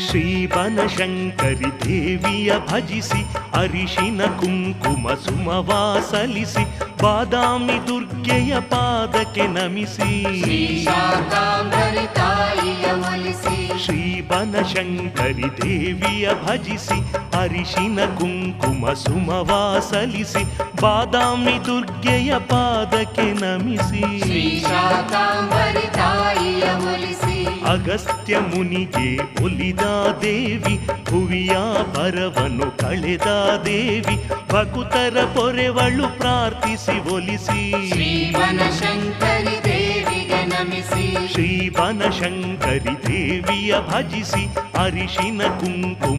ಶ್ರೀ ಬನಶಂಕರಿ ದೇವಿಯ ಭಜಿಸಿ ಅರಿಶಿನ ಕುಂಕುಮ ಸುಮವಾ ಸಲ್ಲಿಸಿ ಬಾದಾಮಿ ದುರ್ಗೆಯ ಪಾದಕ್ಕೆ ನಮಿಸಿ ಶ್ರೀ ಬನಶಂಕರಿ ದೇವಿಯ ಭಜಿಸಿ ಅರಿಶಿನ ಕುಂಕುಮ ಸುಮವಾ ಸಲ್ಲಿಸಿ ಬಾದಾಮಿ ದುರ್ಗೆಯ ಪಾದಕ್ಕೆ ನಮಿಸಿ ಅಗಸ್ತ್ಯ ಮುನಿಗೆ ಒಲಿದ ದೇವಿ ಭುವಿಯ ಭರವನ್ನು ಕಳೆದ ದೇವಿ ಭಕುತರ ಪೊರೆವಳು ಪ್ರಾರ್ಥಿಸಿ ಒಲಿಸಿ ಶ್ರೀ ಬನಶಂಕರಿ ದೇವಿಯ ಭಜಿಸಿ ಅರಿಶಿನ ಕುಂಕುಮ